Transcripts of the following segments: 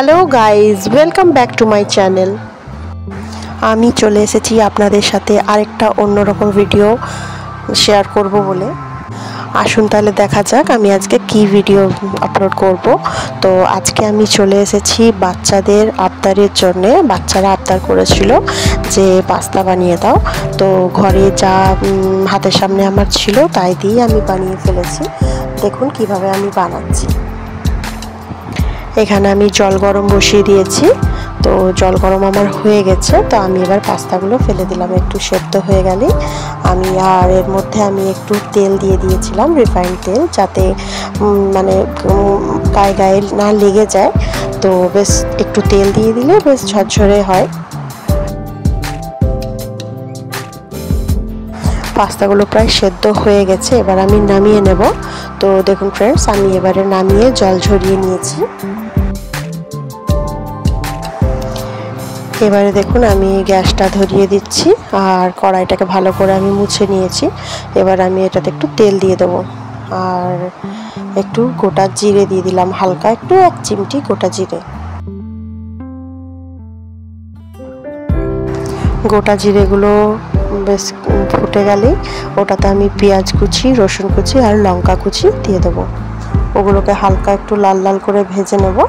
Hello guys, welcome back to my channel. আমি চলে এসেছি আপনাদের সাথে আরেকটা অন্যরকম ভিডিও শেয়ার করব বলে। আসুন তাহলে দেখা যাক আমি আজকে কি ভিডিও আপলোড করব। তো আজকে আমি চলে এসেছি বাচ্চাদের আবদারের জন্যে। বাচ্চারা আবদার করেছিল যে পাস্তা বানিয়ে দাও, তো ঘরে যা হাতের সামনে আমার ছিল তাই দিয়ে আমি বানিয়ে ফেলেছি। দেখুন কিভাবে আমি বানাচ্ছি। এখানে আমি জল গরম বসিয়ে দিয়েছি, তো জল গরম আমার হয়ে গেছে। তো আমি এবার পাস্তাগুলো ফেলে দিলাম। একটু সেদ্ধ হয়ে গেলে আমি এর মধ্যে আমি একটু তেল দিয়ে দিয়েছিলাম, রিফাইন্ড তেল, যাতে মানে গায়ে গায়ে না লেগে যায়। তো বেশ একটু তেল দিয়ে দিলে বেশ ঝরঝরে হয়। পাস্তাগুলো প্রায় সেদ্ধ হয়ে গেছে, এবার আমি নামিয়ে নেব। তো দেখুন ফ্রেন্ডস, আমি এবারে নামিয়ে জল ঝরিয়ে নিয়েছি। এবারে দেখুন আমি গ্যাসটা ধরিয়ে দিচ্ছি আর কড়াইটাকে ভালো করে আমি মুছে নিয়েছি। এবার আমি এটাতে একটু তেল দিয়ে দেবো আর একটু গোটা জিরে দিয়ে দিলাম, হালকা একটু 1 চিমটি গোটা জিরে। গোটা জিরেগুলো বেশ ফুটে গেলেই ওটাতে আমি পেঁয়াজ কুচি, রসুন কুচি আর লঙ্কা কুচি দিয়ে দেবো। ওগুলোকে হালকা একটু লাল লাল করে ভেজে নেব।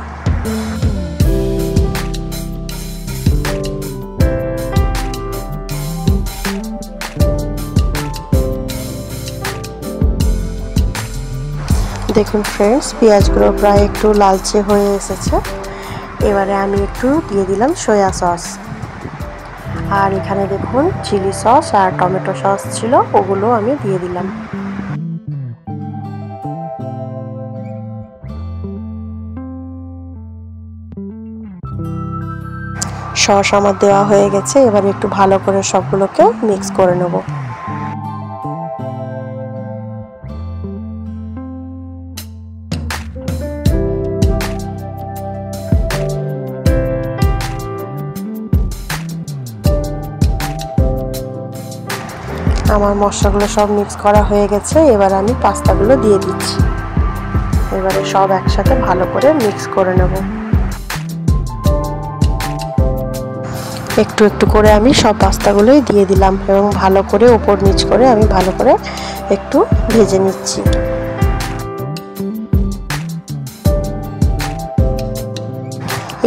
দেখুন ফ্রেন্ডস, পেঁয়াজগুলো প্রায় একটু লালচে হয়ে এসেছে। এবারে আমি একটু দিয়ে দিলাম সয়া সস, আর এখানে দেখুন চিলি সস আর টমেটো সস ছিল, ওগুলো আমি দিয়ে দিলাম। সস আমার দেওয়া হয়ে গেছে। এবারে একটু ভালো করে সবগুলোকে মিক্স করে নেব। আমার মশলাগুলো সব মিক্স করা হয়ে গেছে। এবার আমি পাস্তাগুলো দিয়ে দিচ্ছি। এবারে সব একসাথে ভালো করে মিক্স করে নেব। একটু একটু করে আমি সব পাস্তাগুলোই দিয়ে দিলাম এবং ভালো করে ওপর নিচ করে আমি ভালো করে একটু ভেজে নিচ্ছি।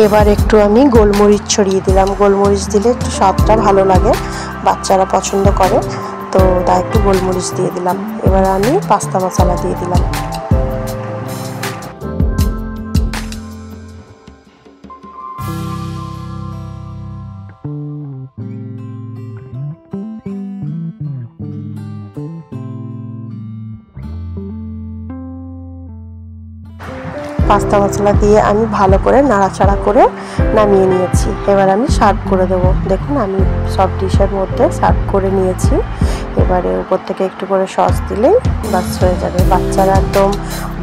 এবার একটু আমি গোলমরিচ ছড়িয়ে দিলাম। গোলমরিচ দিলে একটু স্বাদটা ভালো লাগে, বাচ্চারা পছন্দ করে, তো তাই একটু গোলমরিচ দিয়ে দিলাম। এবার আমি পাস্তা মশলা দিয়ে দিলাম। পাস্তা মশলা দিয়ে আমি ভালো করে নাড়াচাড়া করে নামিয়ে নিয়েছি। এবার আমি সার্ভ করে দেবো। দেখুন আমি সব ডিশের মধ্যে সার্ভ করে নিয়েছি। এবারে উপর থেকে একটু করে সস দিলেই বাস হয়ে যাবে। বাচ্চারা একদম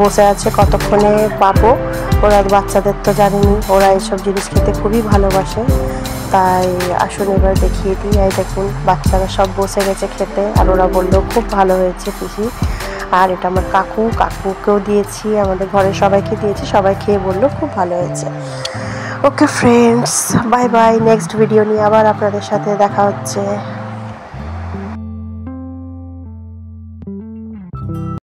বসে আছে কতক্ষণে পাবো। ওরা বাচ্চাদের তো জানেনি, ওরা এইসব জিনিস খেতে খুবই ভালোবাসে। তাই আসুন এবার দেখিয়ে দিই। এই দেখুন বাচ্চারা সব বসে গেছে খেতে, আর ওরা বললো খুব ভালো হয়েছে পিসি। আর এটা আমার কাকুকেও দিয়েছি, আমাদের ঘরে সবাইকে দিয়েছি, সবাই খেয়ে বললো খুব ভালো হয়েছে। Okay friends, bye bye. Next video নিয়ে আবার আপনাদের সাথে দেখা হচ্ছে।